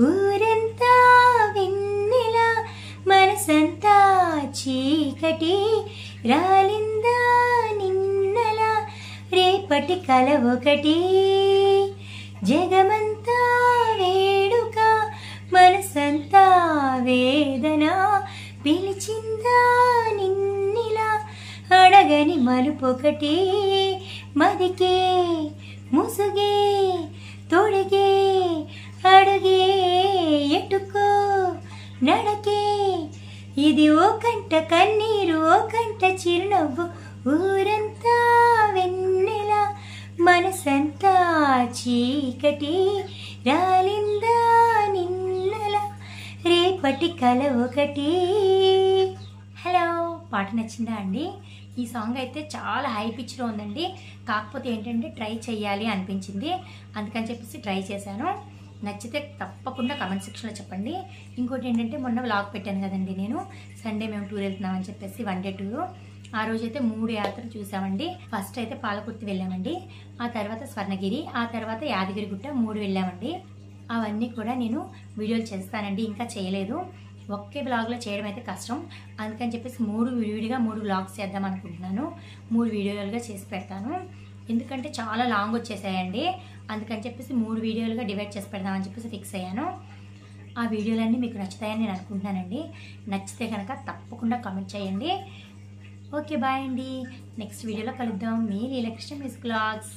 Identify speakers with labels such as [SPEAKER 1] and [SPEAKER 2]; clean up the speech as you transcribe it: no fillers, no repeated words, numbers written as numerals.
[SPEAKER 1] ఊరంతా వెన్నెల మనసంతా చీకటి రాలిందా నిన్నల రేపటి కల ఒకటి జగమంతా వేడుక మనసంతా వేదన పిలిచిందా నిన్నిలా అడగని మలుపొకటి మదికే ముసుగే తొడిగే అడుగే ఎటుకో నడకే ఇది ఓ కంట కన్నీరు ఓ కంట చిరునవ్వు ఊరంతా వెన్నెల మనసంతా చీకటి రాలిందా నిన్నల రేపటి కల ఒకటి. హలో, పాట నచ్చిందా అండి? ఈ సాంగ్ అయితే చాలా హై పిచ్లో ఉందండి. కాకపోతే ఏంటంటే ట్రై చేయాలి అనిపించింది, అందుకని చెప్పేసి ట్రై చేశాను. నచ్చితే తప్పకుండా కమెంట్ సెక్షన్లో చెప్పండి. ఇంకోటి ఏంటంటే మొన్న వ్లాగ్ పెట్టాను కదండి, నేను సండే మేము టూర్ వెళ్తున్నామని చెప్పేసి 1 డే టూరు. ఆ రోజైతే 3 యాత్రలు చూసామండి. ఫస్ట్ అయితే పాలకుర్తి వెళ్ళామండి, ఆ తర్వాత స్వర్ణగిరి, ఆ తర్వాత యాదగిరిగుట్ట 3 వెళ్ళామండి. అవన్నీ కూడా నేను వీడియోలు చేస్తానండి, ఇంకా చేయలేదు. ఒకే బ్లాగ్లో చేయడం అయితే కష్టం, అందుకని చెప్పేసి 3 విడివిడిగా 3 బ్లాగ్స్ చేద్దాం అనుకుంటున్నాను. 3 వీడియోలుగా చేసి పెడతాను, ఎందుకంటే చాలా లాంగ్ వచ్చేసాయండి. అందుకని చెప్పేసి 3 వీడియోలుగా డివైడ్ చేసి పెడదామని చెప్పేసి ఫిక్స్ అయ్యాను. ఆ వీడియోలన్నీ మీకు నచ్చుతాయని నేను అనుకుంటున్నానండి. నచ్చితే కనుక తప్పకుండా కామెంట్ చేయండి. ఓకే, బాయ్ అండి. నెక్స్ట్ వీడియోలో కలుద్దాం. మీ లీలాకృష్ణ మ్యూజిక్ బ్లాగ్స్.